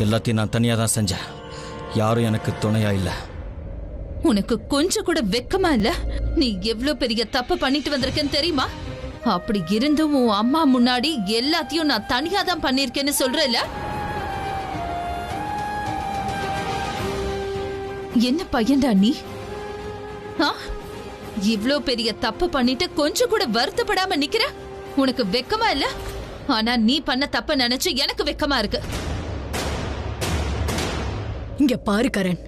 எல்லாத்தையும் நான் தனியா தான் செஞ்சேன். யாரும் எனக்கு துணையா இல்ல. உனக்கு கொஞ்சம் கூட வெக்கமா இல்ல? நீ எவ்வளவு பெரிய தப்பு பண்ணிட்டு வந்திருக்கேன்னு தெரியுமா? அப்படி இருந்தும் உன் அம்மா முன்னாடி எல்லாத்தையும் நான் தனியா தான் பண்ணிருக்கேன்னு சொல்றல. என்ன பையன்டா நீ? இவ்ளோ பெரிய தப்பு பண்ணிட்டு கொஞ்சம் கூட வருத்தப்படாம நிக்கிற? உனக்கு வெக்கமா இல்ல? ஆனா நீ பண்ண தப்ப நினைச்சு எனக்கு வெக்கமா இருக்கு. இங்க பாரு கரண்,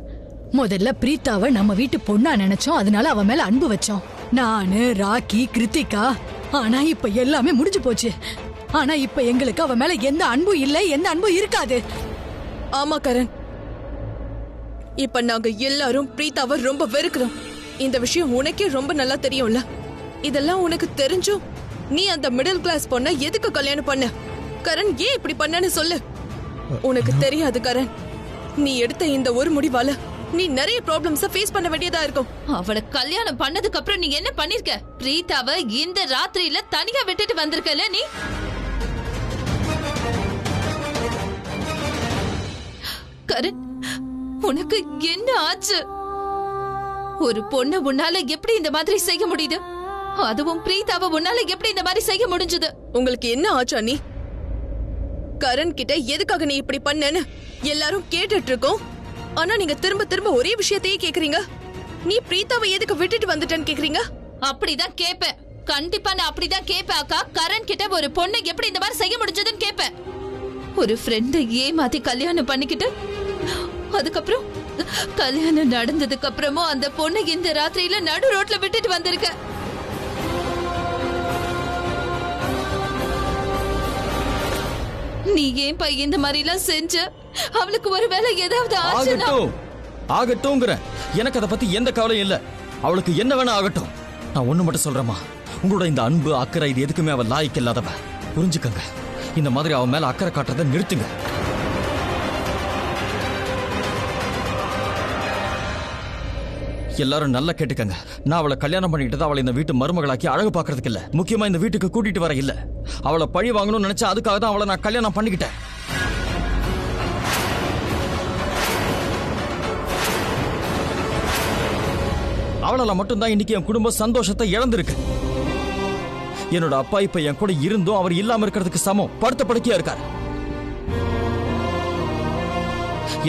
முதல்ல பிரீத்தாவை நம்ம வீட்டு பொண்ணா நினைச்சோம், அதனால அவ மேல அன்பு வச்சோம். நானு, ராக்கி, கிருத்திகா. ஆனா இப்ப எல்லாமே முடிஞ்சு போச்சு. ஆனா இப்ப எங்களுக்கு அவ மேல எந்த அன்பும் இல்ல, எந்த அன்பும் இருக்காது. ஆமா கரண், இப்ப நாங்க எல்லாரும் பிரீத்தாவை ரொம்ப வெறுக்கிறோம். இந்த விஷயம் உனக்கே ரொம்ப நல்லா தெரியும்ல. இதெல்லாம் உனக்கு தெரிஞ்சும் நீ அந்த மிடில் கிளாஸ் பொண்ண எதுக்கு கல்யாணம் பண்ண? கரண், ஏன் இப்படி பண்ணன்னு சொல்லு. உனக்கு தெரியாது கரண், நீ எடுத்த இந்த ஒரு முடிவால நீ நிறைய ப்ராப்ளம்ஸ ஃபேஸ் பண்ண வேண்டியதா இருக்கும். அவளை கல்யாணம் பண்ணதுக்கு அப்புறம் நீ என்ன பண்ணிருக்க? பிரீத்தாவை இந்த ராத்திரியில தனியா விட்டுட்டு வந்திருக்கல நீ. கரண், உனக்கு என்ன ஆச்சு? ஒரு பொண்ணு உன்னால எப்படி இந்த மாதிரி செய்ய முடியுது? அதுவும் பிரீத்தாவை உன்னால எப்படி இந்த மாதிரி செய்ய முடிஞ்சது? உங்களுக்கு என்ன ஆச்சா? நீ கரண் கிட்ட எதுக்காக நீ இப்படி பண்ணன்னு எல்லாரும் கேட்டுட்டு இருக்கோம். ஆனா நீங்க திரும்ப திரும்ப ஒரே விஷயத்தையே கேக்குறீங்க. நீ பிரீத்தாவை எதுக்கு விட்டுட்டு வந்துட்டேன்னு கேக்குறீங்க. அப்படிதான் கேப்பேன், கண்டிப்பா நான் அப்படிதான் கேப்பேன் அக்கா. கரண் கிட்ட ஒரு பொண்ணு எப்படி இந்த மாதிரி செய்ய முடிஞ்சதுன்னு கேப்பேன். ஒரு ஃப்ரெண்ட ஏமாத்தி கல்யாணம் பண்ணிக்கிட்டு அதுக்கப்புறம் கல்யாணம் நடந்ததுக்கு அப்புறமும் அந்த பொண்ணு இந்த ராத்திரியில நடு ரோட்ல விட்டுட்டு வந்திருக்க. நீ ஏன் பை இந்த மாதிரி எல்லாம் செஞ்ச? அவளுக்கு ஒருவேளை ஏதாவது ஆகட்டும்ங்கற, எனக்கு அத பத்தி எந்த கவலையும் இல்ல. அவளுக்கு என்ன வேணா ஆகட்டும். நான் ஒண்ணு மட்டும் சொல்றேமா, உங்களோட இந்த அன்பு அக்கறை இது எதுக்குமே அவ லாய்க்கு இல்லாதவ. புரிஞ்சுக்கங்க. இந்த மாதிரி அவ மேல அக்கறை காட்டுறதை நிறுத்துங்க. எல்லாரும் நல்லா கேட்டுக்கங்க. நான் அவளை கல்யாணம் பண்ணிக்கிட்டது அவளை இந்த வீட்டு மருமகளாக்கி அழகு பாக்குறதுக்கு இல்ல, முக்கியமா இந்த வீட்டுக்கு கூட்டிட்டு வர இல்ல. அவளை பழி வாங்கணும்னு நினைச்சா அதுக்காக தான் அவளை நான் கல்யாணம் பண்ணிக்கிட்டேன். அவளால மட்டும்தான் இன்னைக்கு என் குடும்ப சந்தோஷத்தை இழந்திருக்கு. என்னோட அப்பா இப்ப என் கூட இருந்தும் அவர் இல்லாம இருக்கிறதுக்கு சமம். படுத்த படுக்கையா இருக்காரு.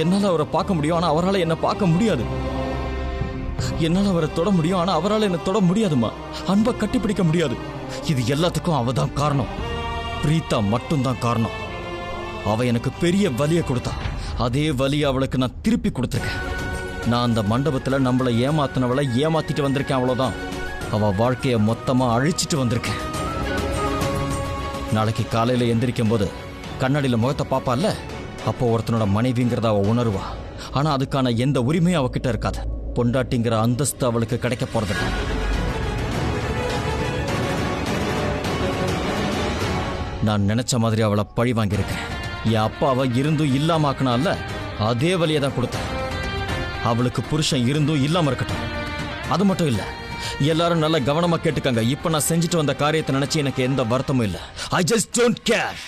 என்னால அவரை பார்க்க முடியும், ஆனா அவரால் என்ன பார்க்க முடியாது. என்னால அவரை தொட முடியும், ஆனா அவரால் என்ன தொட முடியாதுமா. அன்பை கட்டிப்பிடிக்க முடியாது. இது எல்லாத்துக்கும் அவதான் காரணம். பிரீத்தா மட்டும்தான் காரணம். அவ எனக்கு பெரிய வலியை கொடுத்தா, அதே வலியை அவளுக்கு நான் திருப்பி கொடுத்துருக்கேன். நான் அந்த மண்டபத்துல நம்மளை ஏமாத்தினவளை ஏமாத்திட்டு வந்திருக்கேன், அவ்வளவுதான். அவ வாழ்க்கைய மொத்தமா அழிச்சிட்டு வந்திருக்கேன். நாளைக்கு காலையில எந்திரிக்கும் போது கண்ணாடியில முகத்தை பாப்பால, அப்போ ஒருத்தனோட மனைவிங்கிறத அவ உணர்வா. ஆனா அதுக்கான எந்த உரிமையும் அவகிட்ட இருக்காது. பொண்டாட்டிங்கிற அந்தஸ்து அவளுக்கு கிடைக்க போறதில்லை. நான் நினைச்ச மாதிரி அவளை பழி வாங்கியிருக்கேன். என் அப்பாவை இருந்தும் இல்லாம ஆக்கினால அதே வழியை தான் கொடுத்தேன். அவளுக்கு புருஷன் இருந்தும் இல்லாம இருக்கட்டும். அது மட்டும் இல்ல, எல்லாரும் நல்ல கவனமா கேட்டுக்கங்க. இப்ப நான் செஞ்சுட்டு வந்த காரியத்தை நினைச்சு எனக்கு எந்த வருத்தமும் இல்ல. I just don't care.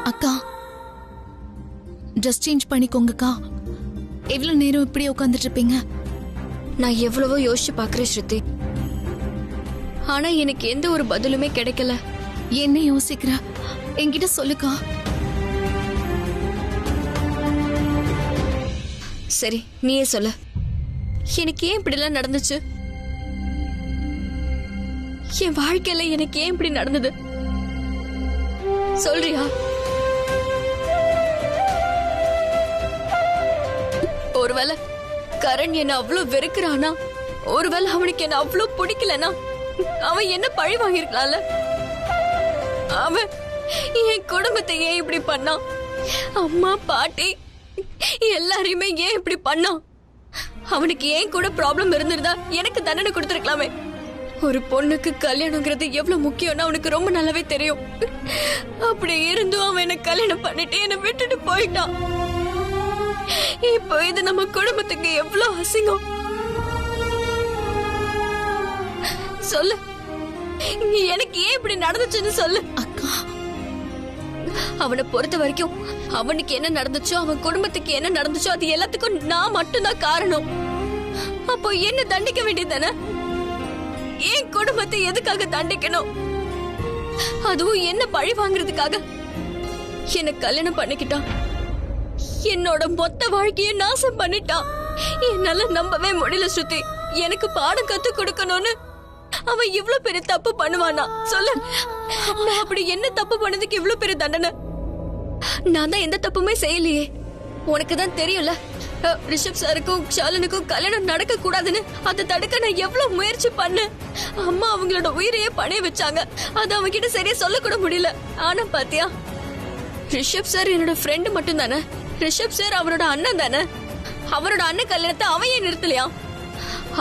அக்கா, ட்ரெஸ் சேஞ்ச் பண்ணிக்கோங்கக்கா. எவ்வளவு நேரம் இப்படியே உட்காந்துட்டு இருப்பீங்க? நான் எவ்வளவோ யோசிச்சு பாக்குறேன் ஸ்ருதி, ஆனா எனக்கு எந்த ஒரு பதிலுமே கிடைக்கல. என்ன யோசிக்கிற? என்கிட்ட சொல்லுக்கா. சரி, நீயே சொல்ல. எனக்கு ஏன் இப்படி எல்லாம் நடந்துச்சு? என் வாழ்க்கையில எனக்கு ஏன் இப்படி நடந்தது சொல்றியா? ஒருவேளை கரண் என்ன அவ்வளவு வெறுக்கிறானா? ஒருவேளை அவனுக்கு என்ன அவ்வளவு பிடிக்கலனா? அவன் என்ன பழி வாங்கிருக்கலாம்ல? அவன் என் குடும்பத்தை ஏன் இப்படி பண்ணான்? அம்மா பாட்டி எல்லாரையுமே ஏன் இப்படி பண்ணான்? அவனுக்கு ஏன் கூட ப்ராப்ளம் இருந்திருந்தா எனக்கு தண்டனை கொடுத்திருக்கலாமே. ஒரு பொண்ணுக்கு கல்யாணங்கிறது எவ்வளவு முக்கியம்னு அவனுக்கு ரொம்ப நல்லாவே தெரியும். அப்படி இருந்தும் அவன் என்ன கல்யாணம் பண்ணிட்டு என்ன விட்டுட்டு போயிட்டான். இப்போ இது நம்ம குடும்பத்துக்கு எவ்வளவு அசிங்கம். சொல்லு, எனக்கு ஏன் இப்படி நடந்துச்சுன்னு சொல்லு. அக்கா, அவனை பொறுத்த வரைக்கும் அவனுக்கு என்ன நடந்துச்சோ, அவன் குடும்பத்துக்கு என்ன நடந்துச்சோ அது எல்லாத்துக்கும் நான் மட்டும்தான் காரணம். அப்போ என்ன தண்டிக்க வேண்டியதானே? ஏன் குடும்பத்தை எதுக்காக தண்டிக்கணும்? அதுவும் என்ன பழி வாங்குறதுக்காக? என்ன கல்யாணம் பண்ணிக்கிட்டான், என்னோட மொத்த வாழ்க்கையை நாசம் பண்ணிட்டான். என்னால நம்பவே முடியல ஸ்ருதி. எனக்கு பாடம் கத்து கொடுக்கணும்னு அவன் இவ்வளவு பெரிய தப்பு பண்ணுவானா? சொல்லு, நான் அப்படி என்ன தப்பு பண்ணதுக்கு இவ்வளவு பெரிய தண்டனை? நான் தான் எந்த தப்புமே செய்யலையே. உனக்கு தான் தெரியும்ல, ரிஷப் சாருக்கும் ஷாலனுக்கும் கல்யாணம் நடக்க கூடாதுன்னு அதை தடுக்க நான் எவ்வளவு முயற்சி பண்ணேன். அம்மா அவங்களோட உயிரையே பணைய வச்சாங்க. அது அவங்க கிட்ட சரியா சொல்ல கூட முடியல. ஆனா பாத்தியா, ரிஷப் சார் என்னோட ஃப்ரெண்டு மட்டும் தானே. ரிஷப் சார் அவரோட அண்ணன் தானே. அவரோட அண்ணன் கல்யாணத்தை அவன் ஏன் நிறுத்தலையா?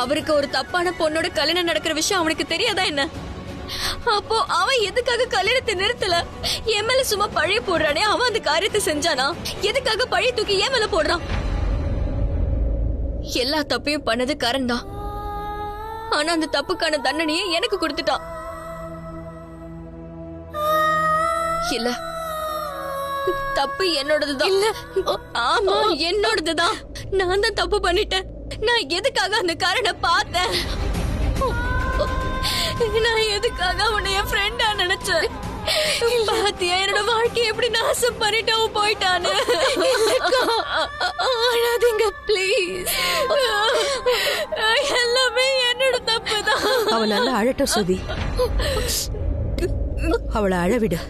அவருக்கு ஒரு தப்பான பொண்ணோட கல்யாணம் நடக்கிற விஷயம் அவனுக்கு தெரியாதா என்ன? அப்போ அவன் எதுக்காக கல்யாணத்தை நிறுத்தல? என் மேல சும்மா பழி போடுறானே, அவன் அந்த காரியத்தை செஞ்சானா? எதுக்காக பழி தூக்கி என் மேல போடுறான்? எல்லா தப்பையும் பண்ணது கரண் தான். ஆனா அந்த தப்புக்கான தண்டனையை எனக்கு கொடுத்துட்டான். இல்ல, தப்பு என்னோடதுதான். இல்ல, ஆமா என்னோடதுதான். நான் தான் தப்பு பண்ணிட்டேன். நான் எதுக்காக அந்த காரனை பார்த்தேன்? நான் எதுக்காக அவனை என் ஃப்ரெண்டா நினைச்சேன்? பாத்தியா என்னோட வாழ்க்கையை எப்படி நாசம் பண்ணிட்டு அவன் போயிட்டான்னு. அழாதீங்க ப்ளீஸ். எல்லாமே என்னோட தப்பு தான். அவன் நல்லா அழட்டும் சுதி, அவளை அழவிடு.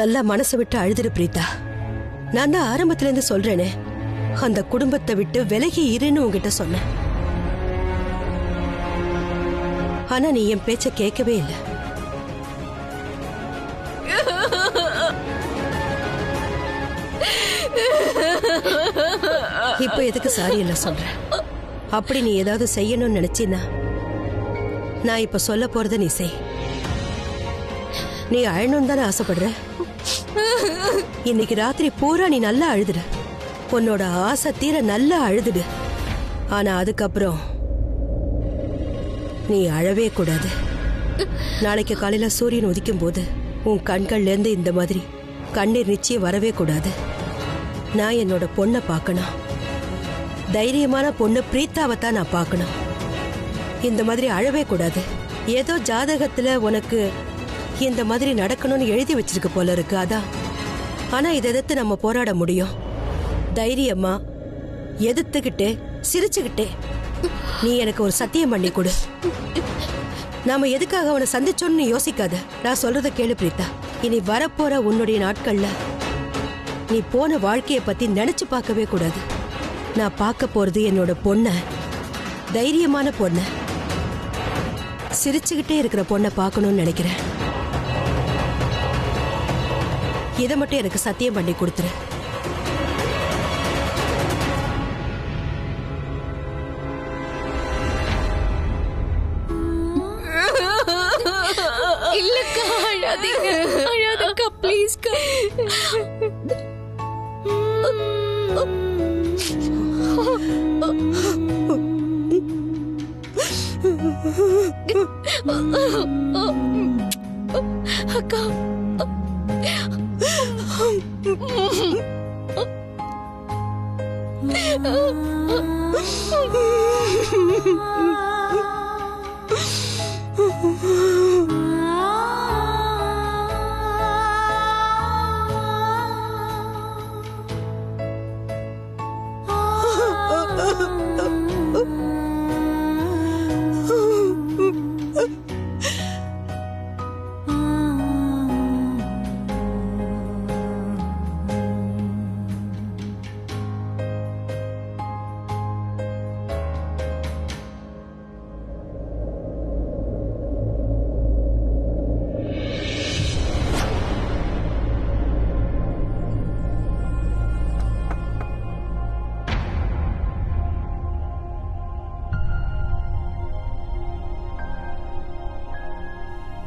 நல்லா மனசை விட்டு அழுதுரு பிரீதா. நான் தான் ஆரம்பத்துல இருந்து சொல்றேனே, அந்த குடும்பத்தை விட்டு விலகி இருன்னு உங்ககிட்ட சொன்னேன். ஆனா நீ என் பேச்ச கேட்கவே இல்லை. இப்ப எதுக்கு சாரி இல்ல சொல்ற? அப்படி நீ ஏதாவது செய்யணும்னு நினைச்சினா நான் இப்ப சொல்ல போறத நீ செய். நீ அழணும் தானே ஆசைப்படுற. இன்னைக்கு ராத்திரி பூரா நீ நல்லா அழுதுட. உன்னோட ஆசை தீர நல்லா அழுதுடு. ஆனா அதுக்கப்புறம் நீ அழவே கூடாது. நாளைக்கு காலையில சூரியன் உதிக்கும் போது உன் கண்கள்ல இருந்து இந்த மாதிரி கண்ணீர் நிச்சயம் வரவே கூடாது. நான் என்னோட பொண்ணை பார்க்கணும். தைரியமான பொண்ணு பிரீத்தாவைத்தான் நான் பார்க்கணும். இந்த மாதிரி அழவே கூடாது. ஏதோ ஜாதகத்துல உனக்கு இந்த மாதிரி நடக்கணும்னு எழுதி வச்சிருக்கு போல இருக்கு, அதான். ஆனா இதை எதிர்த்து நம்ம போராட முடியும். தைரியமா எதிர்த்துக்கிட்டே சிரிச்சுக்கிட்டே நீ எனக்கு ஒரு சத்தியம் பண்ணி கொடு. நாம எதுக்காக அவனை சந்திச்சோன்னு யோசிக்காத. நான் சொல்றத கேளு பிரீதா. இனி வரப்போற உன்னுடைய நாட்கள்ல நீ போன வாழ்க்கைய பத்தி நினைச்சு பார்க்கவே கூடாது. நான் பார்க்க போறது என்னோட பொண்ண, தைரியமான பொண்ண, சிரிச்சுக்கிட்டே இருக்கிற பொண்ணை பார்க்கணும்னு நினைக்கிறேன். இதை மட்டும் எனக்கு சத்தியம் பண்ணி கொடுத்துரு. இல்லக்கா, அழாதீங்க, அழாதீங்க ப்ளீஸ்க்கா. அக்கா,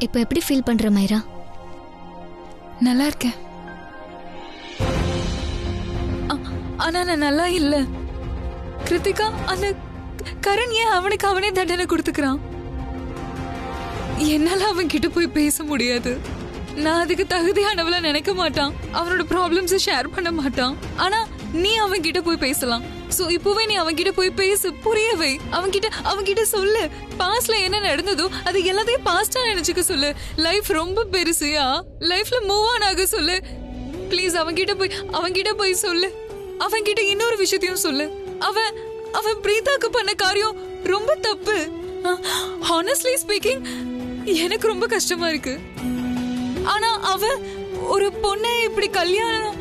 இப்போ எப்படி ஃபீல் பண்ற மைரா? நல்லா இருக்கேன். ஆனா நான் நல்லா இல்ல. கிருத்திகா, அந்த கரண் ஏன் அவனுக்கு அவனே தண்டனை கொடுத்துக்கிறான்? என்னால அவன் கிட்ட போய் பேச முடியாது. நான் அதுக்கு தகுதியானவள நினைக்க மாட்டான். அவனோட ப்ராப்ளம்ஸ் ஷேர் பண்ண மாட்டான். ஆனா நீ அவன் கிட்ட போய் பேசலாம். சோ இப்பவே நீ அவன் கிட்ட போய் பேசு, புரியவே. அவன் கிட்ட சொல்லு, பாஸ்ட்ல என்ன நடந்ததோ அது எல்லாத்தையும் பாஸ்டா நினைச்சுக்க சொல்லு. லைஃப் ரொம்ப பெருசுயா, லைஃப்ல மூவ் ஆன் ஆக சொல்லு. ப்ளீஸ் அவன் கிட்ட போய் சொல்லு. அவன் கிட்ட இன்னொரு விஷயத்தையும் சொல்லு. அவன் பிரீதாக்கு பண்ண காரியம் ரொம்ப தப்பு. ஹானஸ்ட்லி ஸ்பீக்கிங் எனக்கு ரொம்ப கஷ்டமா இருக்கு. ஆனா அவன் ஒரு பொண்ணை இப்படி கல்யாணம்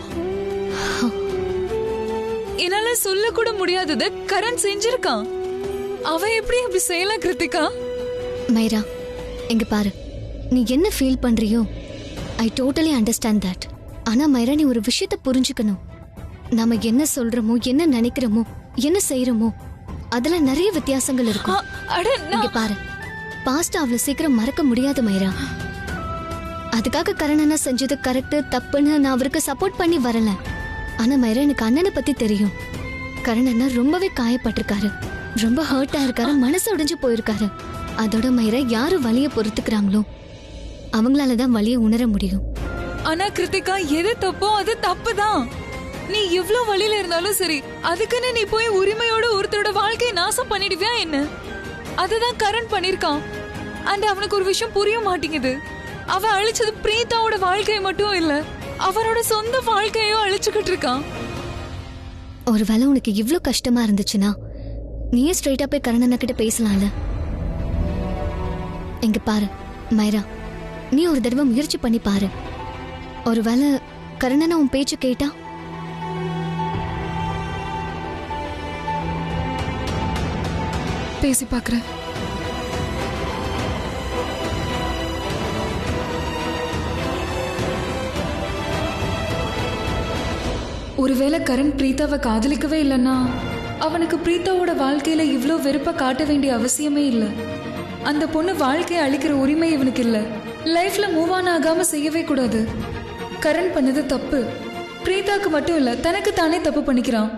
என்னால சொல்ல கூட முடியாதது கரண் செஞ்சிருக்கான். அவன் எப்படி அப்படி செய்யலாம் கிருத்திகா? மைரா, எங்க பாரு, நீ என்ன ஃபீல் பண்றியோ ஐ டோட்டலி அண்டர்ஸ்டாண்ட் தட். ஆனா மைரா, நீ ஒரு விஷயத்தை புரிஞ்சுக்கணும். நாம என்ன சொல்றோமோ, என்ன நினைக்கிறோமோ, என்ன செய்யறோமோ அதுல நிறைய வித்தியாசங்கள் இருக்கும். இங்க பாரு, பாஸ்ட் அவ்வளவு சீக்கிரம் மறக்க முடியாது மைரா. அதுக்காக கரண் செஞ்சது கரெக்ட் தப்புன்னு நான் அவருக்கு சப்போர்ட் பண்ணி வரல. ஆனா மைரா, எனக்கு அண்ணனை பத்தி தெரியும். கரண் ரொம்பவே காயப்பட்டிருக்காரு, ரொம்ப ஹர்ட் ஆயிருக்காரு, மனசு உடைஞ்சு போயிருக்காரு. அதோட மைரா, யாரு வலிய பொறுத்துக்கிறாங்களோ அவங்களாலதான் வலிய உணர முடியும். ஆனா கிருத்திகா, எது தப்போ அது தப்புதான். நீ எவ்வளவு வழியில இருந்தாலும் சரி, அதுக்குன்னு நீ போய் உரிமையோட ஒருத்தரோட வாழ்க்கையை நாசம் பண்ணிடுவியா என்ன? அதுதான் கரண் பண்ணிருக்கான். அண்ட் அவனுக்கு ஒரு விஷயம் புரிய மாட்டேங்குது. அவன் அழிச்சது பிரீதாவோட வாழ்க்கையை மட்டும் இல்ல, அவனோட சொந்த வாழ்க்கையோ அழிச்சுக்கிட்டு இருக்கான். ஒருவேளை உனக்கு இவ்ளோ கஷ்டமா இருந்துச்சுன்னா நீயே ஸ்ட்ரைட்டா போய் கரண் கிட்ட பேசலாம்ல. எங்க பாரு மைரா, நீ ஒரு தடவை முயற்சி பண்ணி பாரு. ஒருவேளை கரணன் உன் பேச்சு கேட்டா? பேசி பாக்குறேன். ஒருவேளை கரண் பிரீதாவை காதலிக்கவே இல்லைன்னா அவனுக்கு பிரீதாவோட வாழ்க்கையில இவ்ளோ வெறுப்ப காட்ட வேண்டிய அவசியமே இல்லை. அந்த பொண்ணு வாழ்க்கையை அழிக்கிற உரிமை இவனுக்கு இல்ல. லைஃப்ல மூவ் ஆன் ஆகாம செய்யவே கூடாது. கரண் பண்ணது தப்பு. பிரீதாக்கு மட்டும் இல்ல, தனக்கு தானே தப்பு பண்ணிக்கிறான்.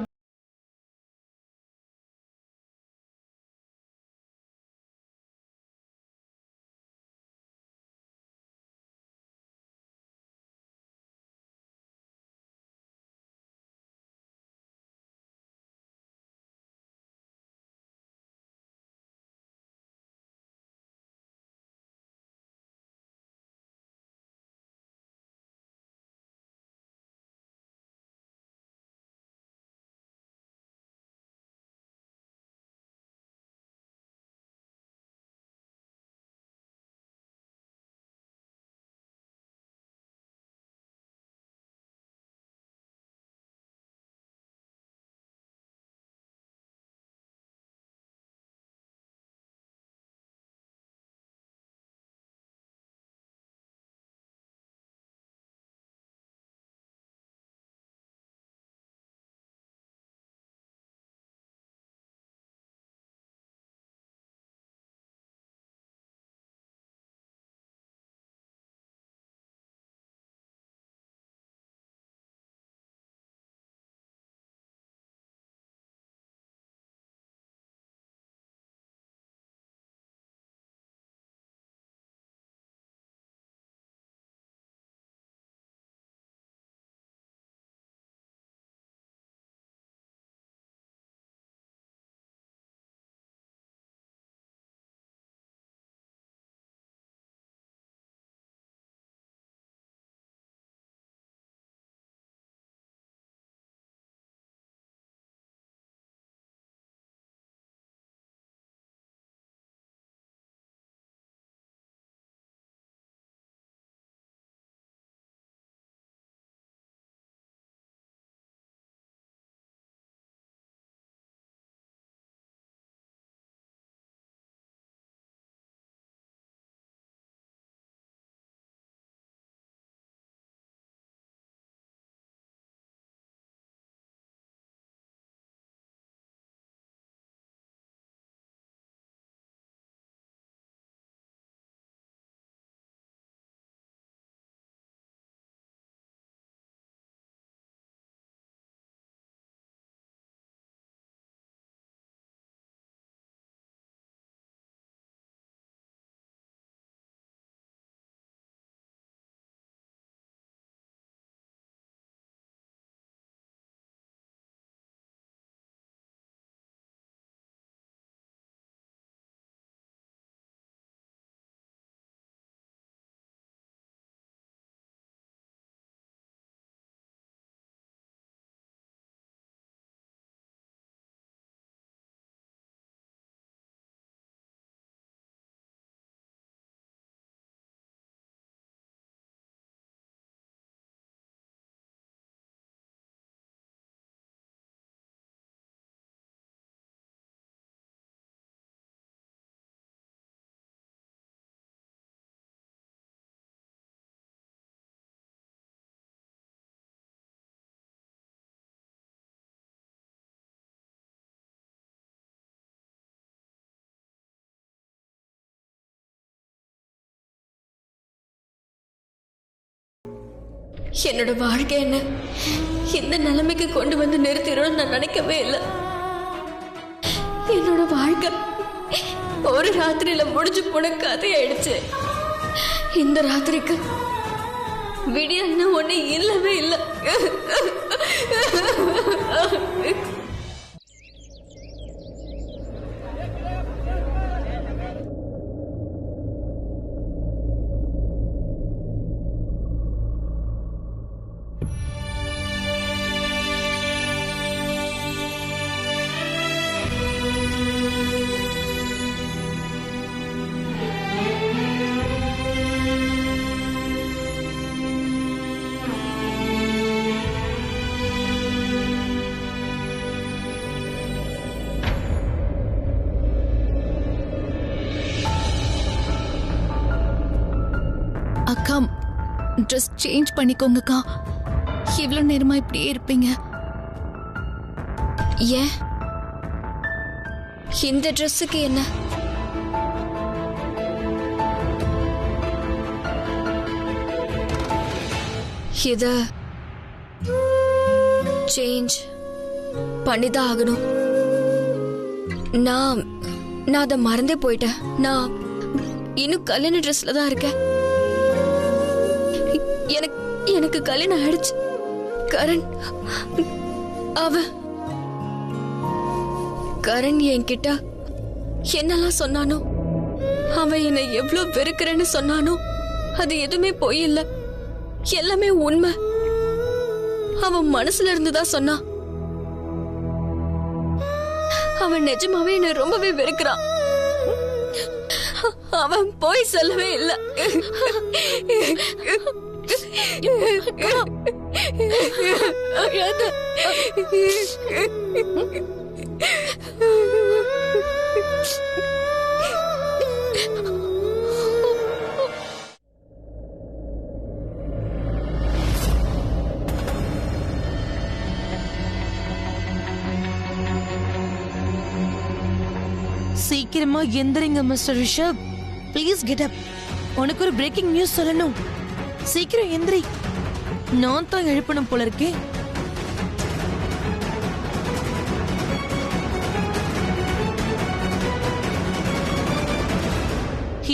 என்னோட வாழ்க்கை என்ன இந்த நிலைமைக்கு கொண்டு வந்து நிறுத்திடும் நான் நினைக்கவே இல்லை. என்னோட வாழ்க்கை ஒரு ராத்திரியில முடிஞ்சு போன கதையாயிடுச்சு. இந்த ராத்திரிக்கு விடியன்னு ஒண்ணு இல்லவே இல்லை. அக்கா, ட்ரெஸ் சேஞ்ச் பண்ணிக்கோங்கக்கா. இவ்வளோ நேரமா இப்படியே இருப்பீங்க? ஏன் இந்த ட்ரெஸ்ஸுக்கு என்ன? இத சேஞ்ச் பண்ணிதான் ஆகணும். நான் அதை மறந்தே போயிட்டேன். நான் இன்னும் கல்யாண ட்ரெஸ்ல தான் இருக்கேன். எனக்கு கல்யாணம் ஆயிடுச்சு. கரண் என்கிட்ட என்னெல்லாம் சொன்னானோ, அவன் என்னை எவ்வளவு வெறுக்கிறேன்னு சொன்னானோ, அது எதுவுமே பொய் இல்ல, எல்லாமே உண்மை. அவன் மனசுல இருந்துதான் சொன்னான். அவன் நிஜமாவே என்னை ரொம்பவே வெறுக்கிறான். அவன் போய் சொல்லவே இல்லை. சீக்கிரமா எந்திரிங்க mister Rishabh. Please get up. உனக்கு ஒரு பிரேக்கிங் நியூஸ் சொல்லணும். சீக்கிரம் எந்திரி. நான் தான் எழுப்பணும் போல இருக்கே.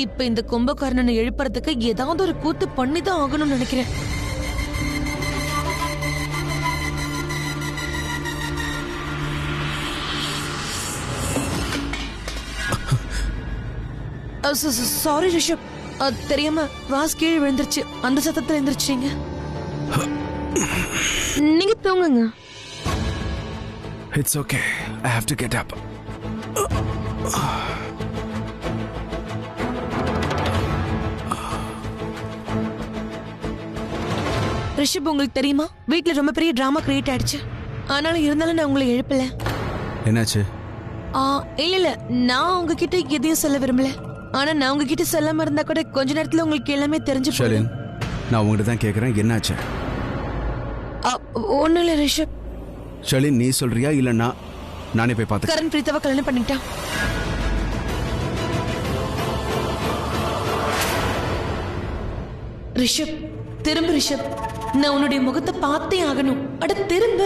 இப்ப இந்த கும்பகாரனை எழுப்புறதுக்கு ஏதாவது ஒரு கூத்து பண்ணிதான் ஆகணும்னு நினைக்கிறேன். சாரி ரிஷப், தெரியாம வாஸ் கீழே விழுந்துருச்சு. அந்த சத்தத்துல எந்திரிச்சிங்க. நீங்க தூங்குங்க. It's okay. I have to get up. Rishabh, உங்களுக்கு தெரியுமா வீட்ல ரொம்ப பெரிய டிராமா கிரியேட் ஆயிடுச்சு. ஆனாலும் இருந்தாலும் நான் உங்களை எழுப்பல. என்னாச்சு? இல்ல நான் உங்ககிட்ட எதையும் சொல்ல விரும்பல. ஆனா நான் உங்ககிட்ட சொல்லாம இருந்தா கூட கொஞ்ச நேரத்துல உங்களுக்கு எல்லாமே தெரிஞ்சு போயிடும். நான் உங்ககிட்ட தான் கேக்குறேன், என்னாச்சு? ஒண்ணும் இல்ல ரிஷப். ஷலின், நீ சொல்றியா இல்ல நானே போய் பார்த்து? கரண் பிரீத்தாவை கல்யாணம் பண்ணிட்டான். ரிஷப், திரும்ப ரிஷப். நான் உன்னுடைய முகத்தை பார்த்தே ஆகணும். அட திரும்ப.